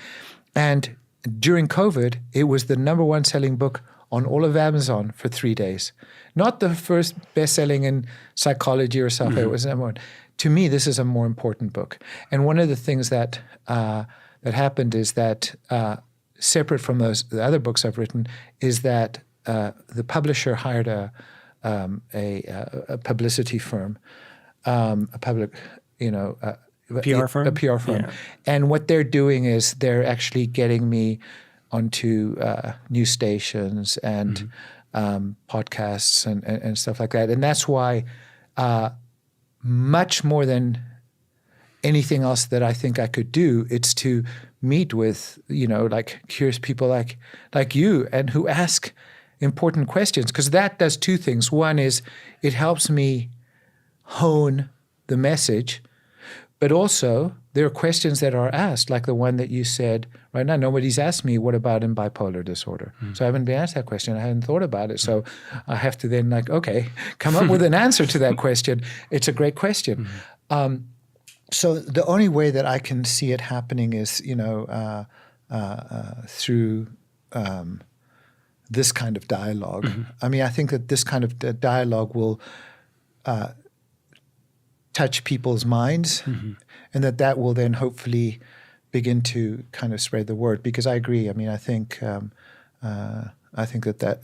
And during COVID, it was the #1 selling book on all of Amazon for 3 days. Not the first best-selling in psychology or self-help. It was #1. To me, this is a more important book. And one of the things that happened is that, separate from the other books I've written, is that the publisher hired a publicity firm, a public, PR firm? A PR firm. Yeah. And what they're doing is they're actually getting me onto news stations and podcasts and stuff like that. And that's why much more than anything else that I think I could do, it's to meet with, like curious people like you and who ask important questions, because that does two things. One is it helps me hone the message, but also there are questions that are asked, like the one that you said right now. Nobody's asked me, what about in bipolar disorder? So I haven't been asked that question. I hadn't thought about it. So I have to then come up with an answer to that question. It's a great question. So the only way that I can see it happening is, through this kind of dialogue. I mean, I think that this kind of dialogue will touch people's minds, and that will then hopefully begin to kind of spread the word. Because I agree. I mean, I think that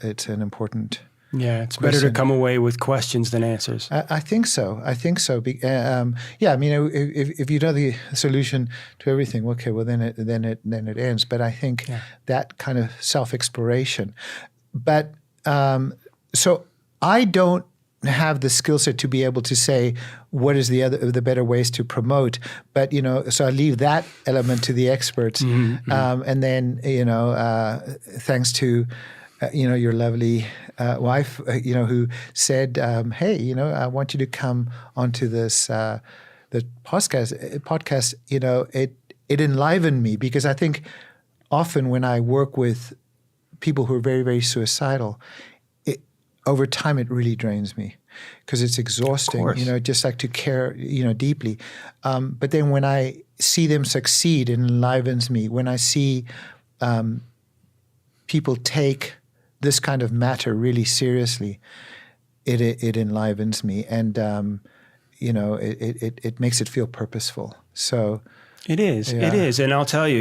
it's an important. Yeah, it's better to come away with questions than answers. I think so. I mean, if you know the solution to everything, okay, well then it ends. But I think that kind of self-exploration. But so I don't have the skill set to be able to say what is the better ways to promote. But so I leave that element to the experts, and then thanks to your lovely wife, who said, "Hey, I want you to come onto this the podcast." It enlivened me, because I think often when I work with people who are very, very suicidal, over time it really drains me, because it's exhausting. Just like to care, deeply. But then when I see them succeed, it enlivens me. When I see people take this kind of matter really seriously, it enlivens me, and it makes it feel purposeful. So it is, and I'll tell you,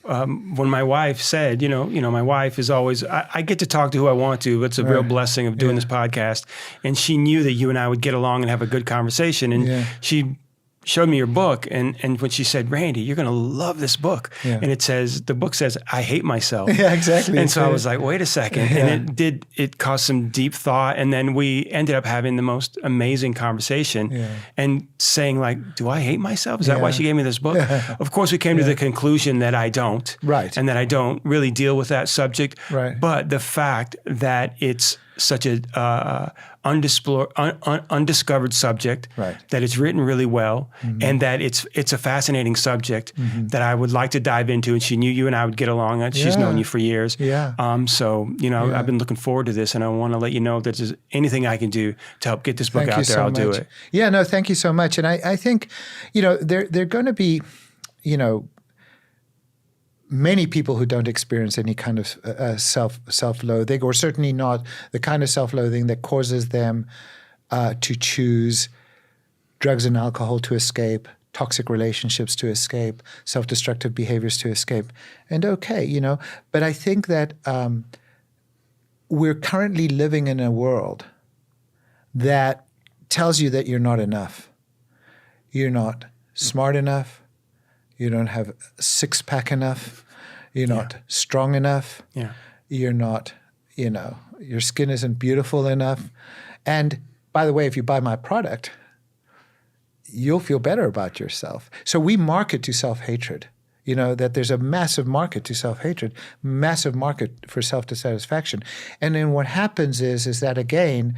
when my wife said, my wife is always, I get to talk to who I want to. It's a real blessing of doing this podcast, and she knew that you and I would get along and have a good conversation, and she showed me your book, and when she said, "Randy, you're going to love this book," and the book says, "I hate myself." Yeah, exactly. And so I was like, wait a second. And it caused some deep thought. And then we ended up having the most amazing conversation and saying, like, do I hate myself? Is that why she gave me this book? Of course, we came to the conclusion that I don't. Right. And that I don't really deal with that subject. Right. But the fact that it's such a undiscovered subject, that it's written really well, and that it's a fascinating subject that I would like to dive into. And she knew you and I would get along. She's known you for years. So I've been looking forward to this, and I want to let you know if there's anything I can do to help get this book out there, I'll do it. Yeah, no, thank you so much. And I think, there are going to be, many people who don't experience any kind of self-loathing, or certainly not the kind of self-loathing that causes them to choose drugs and alcohol to escape, toxic relationships to escape, self-destructive behaviors to escape. And but I think that we're currently living in a world that tells you that you're not enough. you're not smart enough, you don't have a six-pack enough, you're not strong enough, you're not, your skin isn't beautiful enough. And by the way, if you buy my product, you'll feel better about yourself. So we market to self-hatred. That there's a massive market to self-hatred, massive market for self-dissatisfaction. And then what happens is that, again,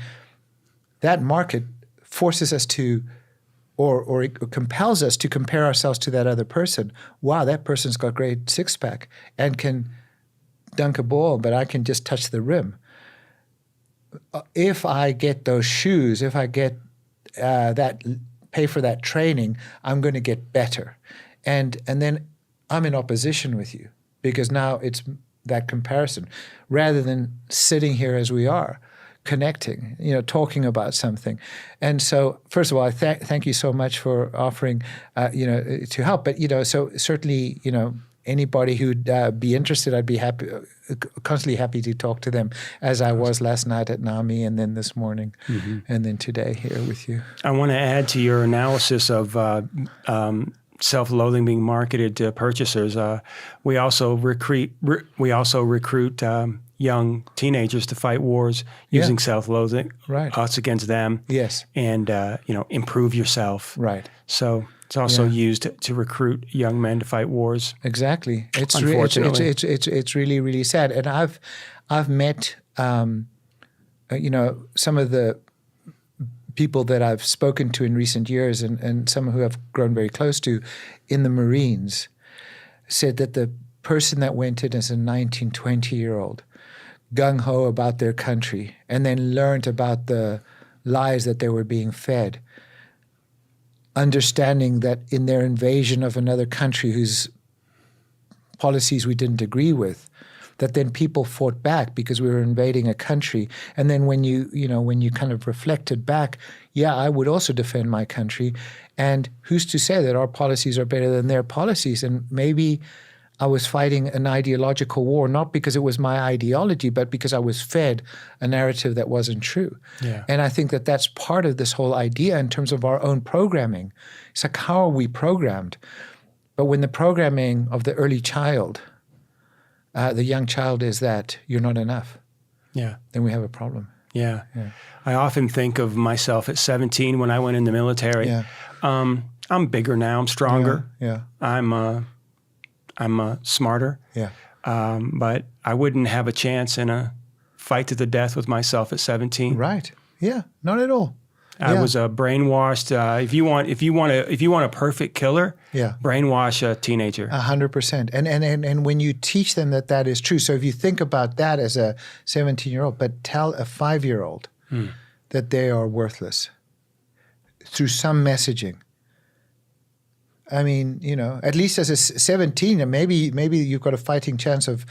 that market forces us to, or it compels us to compare ourselves to that other person. Wow, that person's got great six-pack and can dunk a ball, but I can just touch the rim. If I get those shoes, if I get pay for that training, I'm going to get better. And then I'm in opposition with you, because now it's that comparison rather than sitting here as we are, connecting, talking about something. And so, first of all, I thank you so much for offering, to help. But, so certainly, anybody who'd be interested, I'd be constantly happy to talk to them, as I was last night at NAMI, and then this morning, and then today here with you. I want to add to your analysis of self-loathing being marketed to purchasers. We also recruit young teenagers to fight wars using self-loathing. Right. Us against them. Yes. And improve yourself. Right. So it's also used to recruit young men to fight wars. Exactly. It's unfortunately. It's really, really sad. And I've met some of the people that I've spoken to in recent years, and some who I've grown very close to in the Marines, said that the person that went in as a 19, 20-year-old, gung-ho about their country, and then learned about the lies that they were being fed, understanding that in their invasion of another country whose policies we didn't agree with, that then people fought back because we were invading a country. And then when you kind of reflected back, I would also defend my country. And who's to say that our policies are better than their policies? And maybe I was fighting an ideological war, not because it was my ideology, but because I was fed a narrative that wasn't true. Yeah. And I think that that's part of this whole idea in terms of our own programming. It's like, how are we programmed? But when the programming of the early child, the young child, is that you're not enough, then we have a problem. Yeah. I often think of myself at 17 when I went in the military. Yeah. I'm bigger now. I'm stronger. Yeah. I'm smarter. Yeah. But I wouldn't have a chance in a fight to the death with myself at 17. Right. Yeah. Not at all. I was brainwashed. If you want a perfect killer, brainwash a teenager. 100%. And when you teach them that is true. So if you think about that as a 17-year-old, but tell a 5-year-old that they are worthless through some messaging. I mean, at least as a 17, and maybe you've got a fighting chance of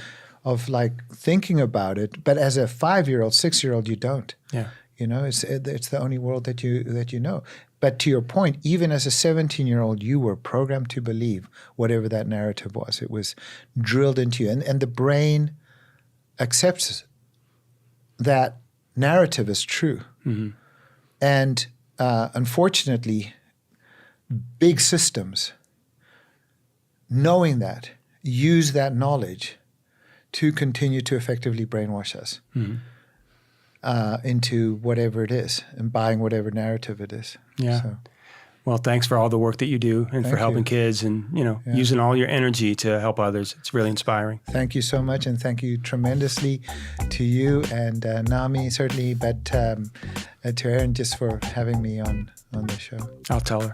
like thinking about it. But as a 5-year-old, 6-year-old, you don't. Yeah. It's the only world that you know. But to your point, even as a 17-year-old, you were programmed to believe whatever that narrative was. It was drilled into you. And the brain accepts that narrative as true. Mm-hmm. And unfortunately, big systems, knowing that, use that knowledge to continue to effectively brainwash us. Mm-hmm. Into whatever it is and buying whatever narrative it is. Yeah. So. Well, thanks for all the work that you do and for helping kids and, using all your energy to help others. It's really inspiring. Thank you so much. And thank you tremendously to you and NAMI, certainly, but to Erin just for having me on the show. I'll tell her.